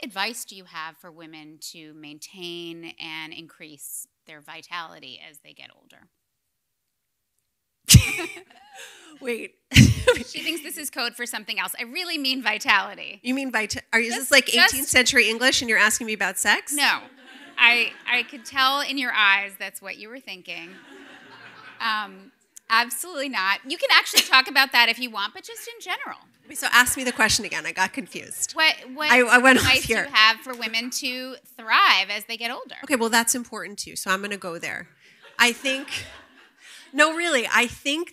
advice do you have for women to maintain and increase their vitality as they get older? Wait. She thinks this is code for something else. I really mean vitality. You mean is this like 18th century English and you're asking me about sex? No. I could tell in your eyes that's what you were thinking. Absolutely not. You can actually talk about that if you want, but just in general. So ask me the question again. I got confused. What I went advice off here. do you have for women to thrive as they get older? Okay, well, that's important too, so I'm going to go there. I think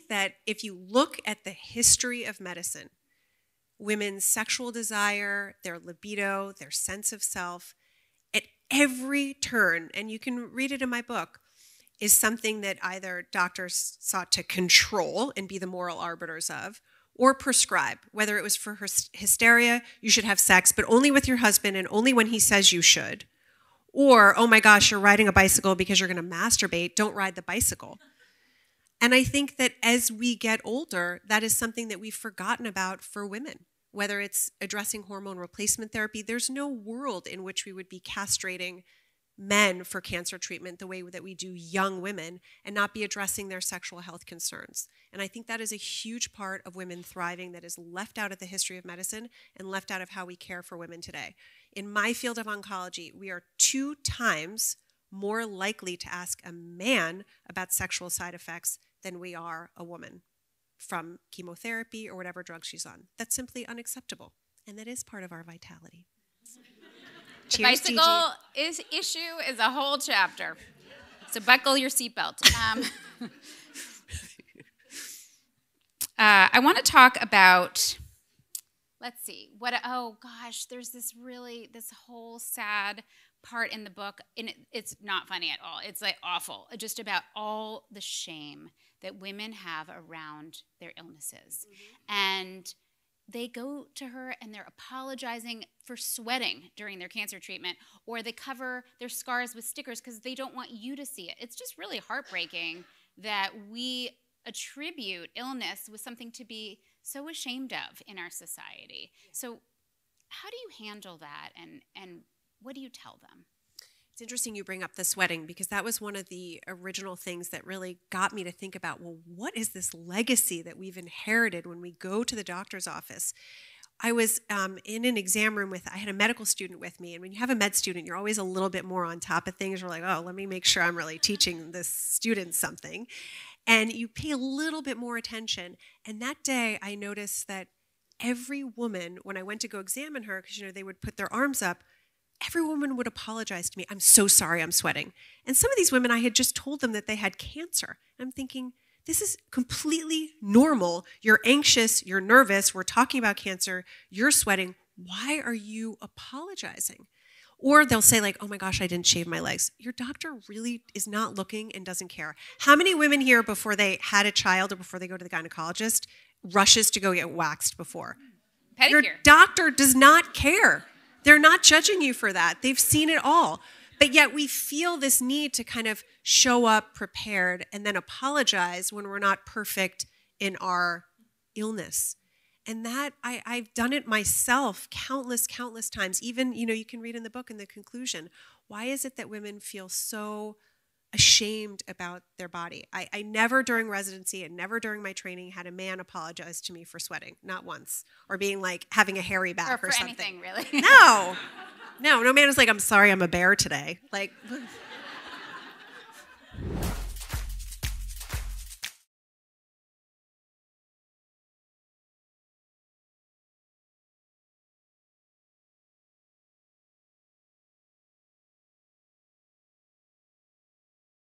that if you look at the history of medicine, women's sexual desire, their libido, their sense of self, at every turn, and you can read it in my book, is something that either doctors sought to control and be the moral arbiters of, or prescribe. Whether it was for hysteria, you should have sex, but only with your husband and only when he says you should. Or, oh my gosh, you're riding a bicycle because you're going to masturbate, don't ride the bicycle. And I think that as we get older, that is something that we've forgotten about for women. Whether it's addressing hormone replacement therapy, there's no world in which we would be castrating men for cancer treatment the way that we do young women and not be addressing their sexual health concerns. And I think that is a huge part of women thriving that is left out of the history of medicine and left out of how we care for women today. In my field of oncology, we are 2 times more likely to ask a man about sexual side effects than we are a woman from chemotherapy or whatever drug she's on. That's simply unacceptable. And that is part of our vitality. The Cheers, bicycle issue is a whole chapter. So buckle your seatbelt. I want to talk about, let's see, there's this whole sad part in the book, and it's not funny at all. It's like awful, just about all the shame that women have around their illnesses. Mm-hmm. And they go to her and they're apologizing for sweating during their cancer treatment, or they cover their scars with stickers because they don't want you to see it. It's just really heartbreaking that we attribute illness with something to be so ashamed of in our society. So how do you handle that, and what do you tell them? It's interesting you bring up the sweating, because that was one of the original things that really got me to think about, well, what is this legacy that we've inherited when we go to the doctor's office? I was in an exam room I had a medical student with me, and when you have a med student, you're always a little bit more on top of things. You're like, oh, let me make sure I'm really teaching this student something. And you pay a little bit more attention. And that day, I noticed that every woman, when I went to go examine her, because they would put their arms up, every woman would apologize to me. I'm so sorry I'm sweating. And some of these women, I had just told them that they had cancer. I'm thinking, this is completely normal. You're anxious, you're nervous, we're talking about cancer, you're sweating. Why are you apologizing? Or they'll say like, oh my gosh, I didn't shave my legs. Your doctor really is not looking and doesn't care. How many women here before they had a child or before they go to the gynecologist rushes to go get waxed before? Pedicure. Your doctor does not care. They're not judging you for that. They've seen it all. But yet we feel this need to kind of show up prepared and then apologize when we're not perfect in our illness. And that, I've done it myself countless times. Even, you can read in the book in the conclusion, why is it that women feel so ashamed about their body? I never during residency and never during my training had a man apologize to me for sweating, not once, or being like having a hairy back or something. Anything, really. No man was like, I'm sorry I'm a bear today. Like,